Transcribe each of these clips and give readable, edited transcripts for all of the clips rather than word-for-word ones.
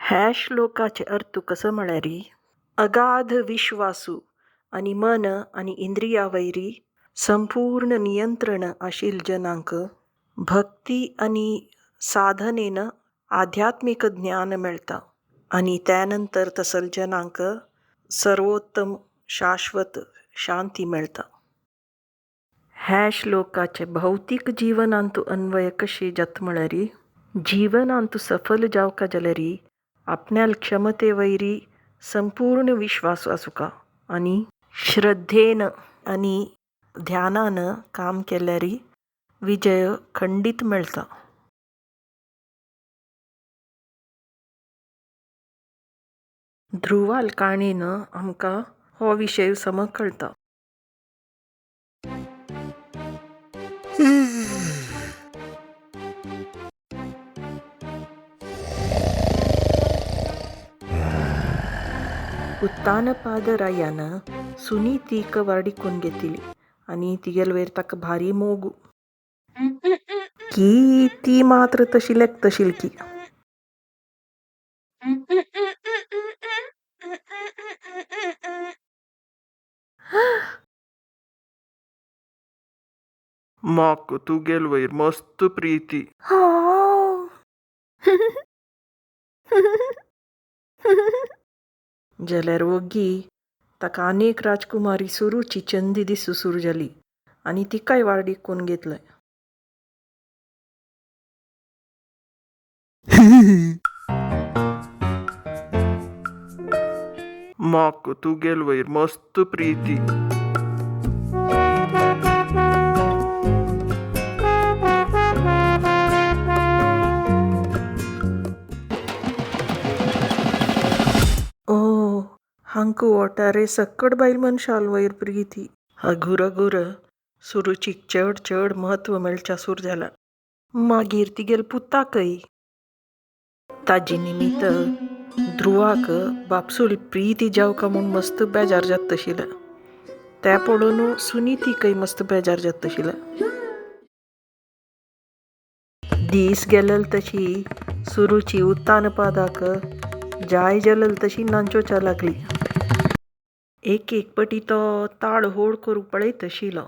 ह्या श्लोकाचे अर्थ कसं म्हळ्यारी अगाध विश्वासू आणि मन आणि इंद्रियावैरी संपूर्ण नियंत्रण आशिल जनांक भक्ती आणि साधनेनं आध्यात्मिक ज्ञान मिळतं आणि त्यानंतर तसल जनांक सर्वोत्तम शाश्वत शांती मिळतं. ह्या श्लोकाचे भौतिक जीवनांतू अन्वय कशी जात म्हळ्यारी जीवनांतू सफल जावका जाल्यारी आपणाल क्षमतेवैरी संपूर्ण विश्वास आसुका आणि श्रद्धेनं आणि ध्यानानं काम केल्यारी विजय खंडित मिळता. ध्रुवाल काणयेनं आमकां हो विशय सम कळता. उत्तानपादरायानं सुनीतीक वाडिकोन घेतिली आणि तिगेलवेर ताका भारी मोगू की ती मात्र तशिलेक तशील की. म्हाका तुगेलवयर मस्त प्रीती. जाल्यार ओगी ताका अनेक राजकुमारी सुरूची चंदी दिसू सुरू जाली आणि तिकाय वाडिकोन घेतलंय. म्हाका तुगेलवयर मस्त प्रीती. ओ हांक ओटारे सक्कड बायल मनशाल वयर प्रीती. अघुर सुरूचीक चड चड महत्व मेळच्या सुरू जाला. मागीर तिगेल पुताकय ताजी निमित्त ध्रुवाक बापसूल प्रीती जावका म्हूण मस्त बेजार जात तशिला. त्या पळोवन सुनीतीकय मस्त बेजार जात तशिला. दीस गेलल तशी सुरूची उत्तानपादाक जाय जलल तशी नांचोवच्या लागली. एक पटी तो ताळ होड करू पळयत आशिलो.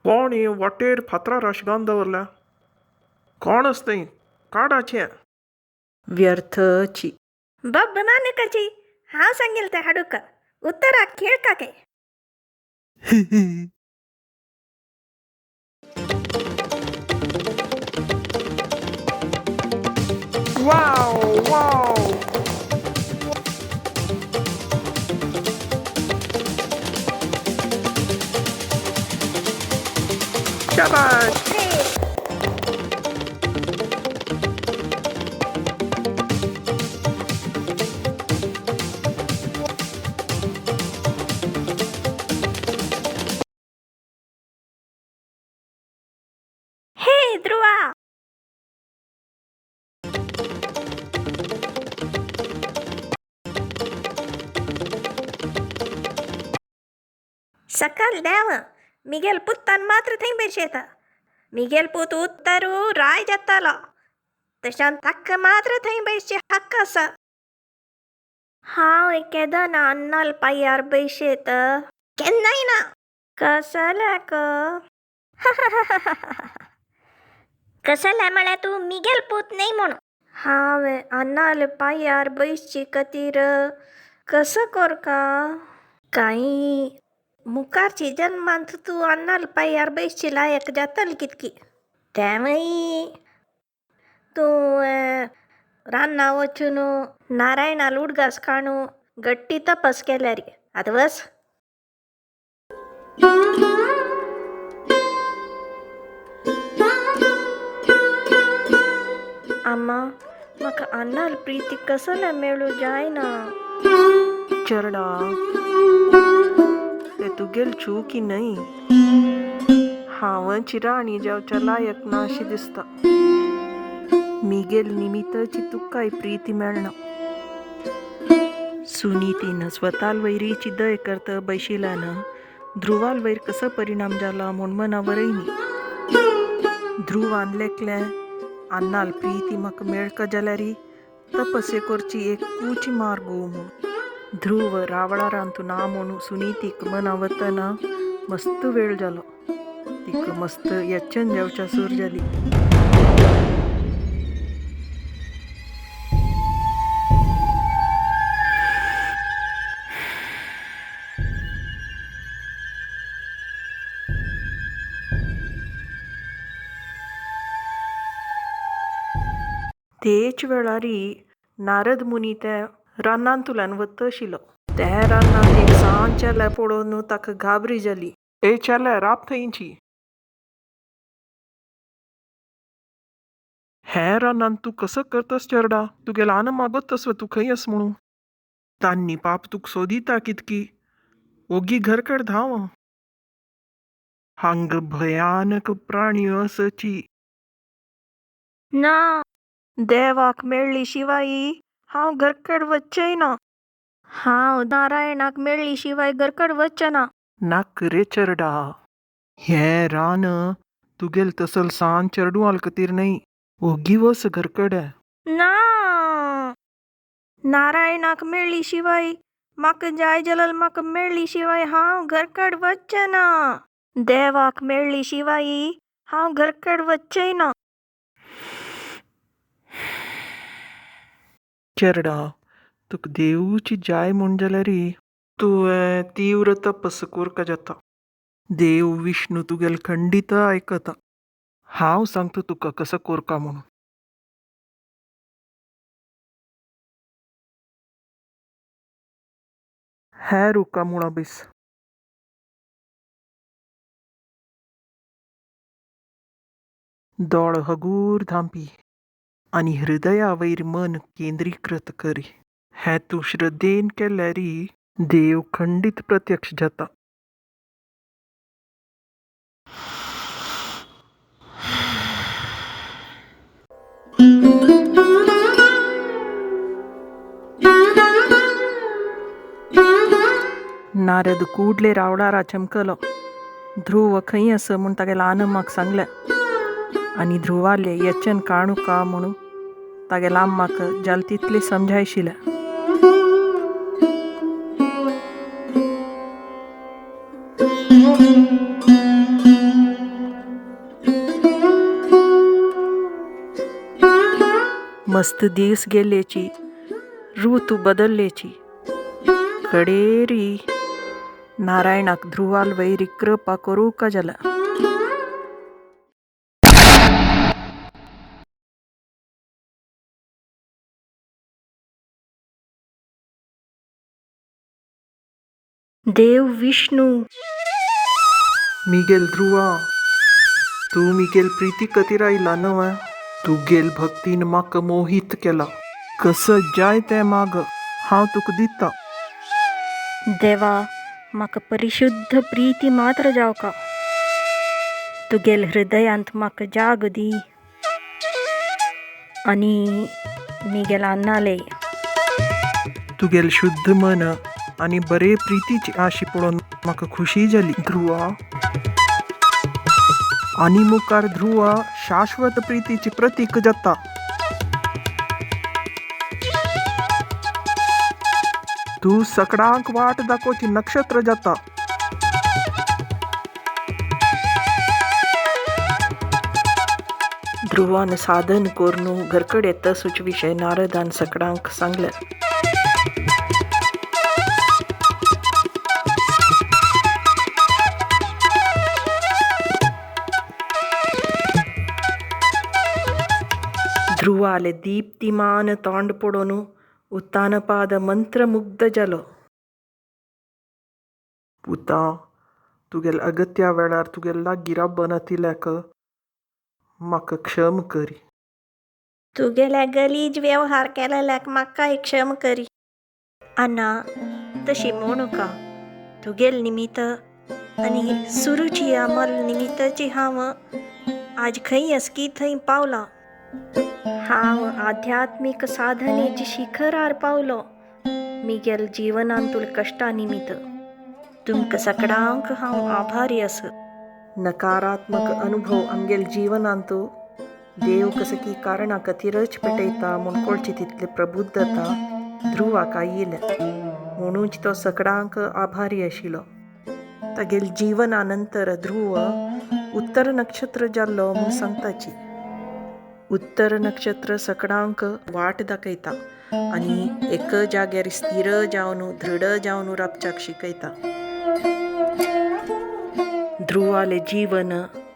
कोण हे वाटेर फातरार आशगावन दवरल्या? कोण असतें? काडाचें. व्यर्थची बाब नानकाची हांव सांगेल तें हाडूका उत्तराक खेळ काके. Wow wow. शाबाश. हे ध्रुवा सकाल देव मिगेल पुत्तान मात्र थंय बेशेता. मिगेल पुत उत्तरू राय जातालो तशान ताका मात्र थंय बेसचे हक्क आसा. हांव केदां अन्नाल पायार बैशेत केन्नाय ना. कसल्याक? कसल्या म्हळ्यार तूं मिगेल पूत न्ही म्हणून. हांवें अन्नाल पायार बैसची खातीर कसं कोरका कांय मुखारची जन्मांत तूं अन्नाल पायार बैसची लायक जातल कितकी. तेवय तूं रान्ना वचून नारायणाल उडगास काणू गट्टी तपास केल्यार आतां वस. अम्मा म्हाका अन्नाल प्रीती कसल्या मेळू जायना. चरडा ते तुगेल चूकी न्हय. हांवची राणी जावच्या लायक ना अशी दिसता. मिगेल निमित्तची तुकाय प्रीती मेळना. सुनीतीनं स्वताल वैरीची दय करत बैशिल्यानं ध्रुवाल वयर कसो परिणाम जाला म्हूण मनावरयनी. ध्रुवान लेखलें अन्नाल प्रीती म्हाका मेळका जाल्यारी तपसे करची एक कूची मार्गो म्हूण ध्रुव रावळा रांतू ना म्हणू सुनीतीक मना वतना मस्त वेळ जालो. तिक मस्त यच्चन जेवच्या सूर जाली. तेच वेळारी नारद मुनी त्या रानांतुल्यान वत आशिल्लो. त्या रानांत एक सांच्या पळोवन ताका घाबरी जाली. ए चेले राब थंयची. हें रानान तू कसं करतस चेडा? तुगेलो आन मागोतस तू खंय आस म्हणून. तान्नी पाप तुक सोदिता कितकी. ओगी घरकड धांव. हांग भयानक प्राणी असची. ना, देवाक मेळ्ळी शिवाय हांव घरकड वच्चय ना. हांव नारायणाक मेळ्ळी शिवाय घरकड वच्चना. नाक रे चेडा. हें रान तुगेल तसल सान चेडू आल खातीर न्हय. ओगी वस घरकड. ना, नारायणाक मेळ्ळी शिवाय म्हाका जाय जाल्यार म्हाका मेळ्ळी शिवाय हांव घरकड वच्चना. देवाक मेळ्ळी शिवाय हांव घरकड वच्चय ना. चेडा, तुक देवूची जाय म्हण जाल्यार तुवें तीव्र तपस करता जाता. देव विष्णू तुगेल खंडीत आयकता. हांव सांगता तुका कसं करता म्हणून. हें रुका मुळा बेस. दोळ हगूर धांपी आनी हृदया वयर मन केंद्रीकृत करी. हें तूं श्रद्धेन केल्यार देव खंडीत प्रत्यक्ष जाता. नारद कूडले रावळारा चमकलो. ध्रुव खंय आस म्हूण तागेलो आन म्हाका सांगलें. आनी ध्रुवाले यच्चन काणू का म्हणून तागेलो आम म्हाका जाल तितले समजायशिलें. मस्त दीस गेल्लेची, ऋतू बदललेची. कडेरी नारायणाक ध्रुवाल वैरी कृपा करूं का जाला. देव विष्णू, मिगेल ध्रुवा, तू मिगेल प्रीती खातीर आयला न्हय. तुगेल भक्तीन म्हाका मोहीत केला. कसं जाय तें माग, हांव तुका दिता. देवा, म्हाका परिशुद्ध प्रीती मात्र जावका. तुगेल हृदयांत म्हाका जाग दी. आनी मिगेल अन्नाले तुगेल शुद्ध मन आनी बरे प्रीतीची आशी पळोवन म्हाका खुशी जाली ध्रुवा. आनी मुखार ध्रुवा शाश्वत प्रीतीची प्रतीक जाता. तू सगळ्यांक वाट दाखोवची नक्षत्र जाता. ध्रुवान साधन करून घरकड येतसूच विशय नारदान सगळ्यांक सांगले. ध्रुवाले दीप्तिमान तोंड पडोवन उत्तानपाद मंत्रमुग्ध जालो. पुता, तुगेल अगत्या वेळार तुगेल लागीं राबन आतिल्याक म्हाका क्षम करी. तुगेल्या गलीज वेवहार केलेल्याक म्हाकाय क्षम करी. अन्ना, तशी म्हणू का. तुगेल निमित्त आनी सुरुची अमल निमित्ताची हांव आज खंय असकी थंय पावला. हांव आध्यात्मिक साधनेची शिखरार पावलो. मिगेल जीवनांतूल कश्टा निमित्त तुमकां सगळ्यांक हांव आभारी आस. नकारात्मक अनुभव आमगेल जीवनांत देव कसं की कारणा कथिरच पेटयता म्हूण कळची तितले प्रबुद्ध जाता ध्रुवाक आयिल्लें म्हणूच तो सगळ्यांक आभारी आशिल्लो. तागेल जिवना नंतर ध्रुव उत्तर नक्षत्र जाल्लो म्हूण सांगताची. उत्तर नक्षत्र सगळ्यांक वाट दाखयता आनी एक जाग्यार स्थिर जावन दृढ जावन रावच्याक शिकयता. ध्रुवाले जीवन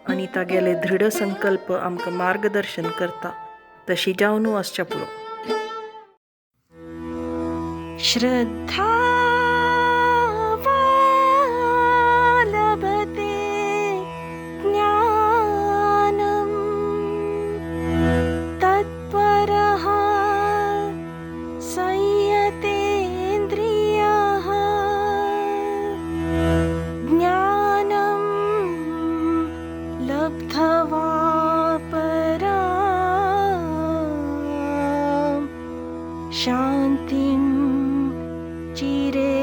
आनी तागेले दृढ संकल्प आमकां मार्गदर्शन करता. तशी जावन आसच्या पुरो. श्रद्धा लभते ज्ञानम् तत्परः संयतेन्द्रियः ज्ञानं लब्ध्वा परां शान्तिं चिरेणाधिगच्छति.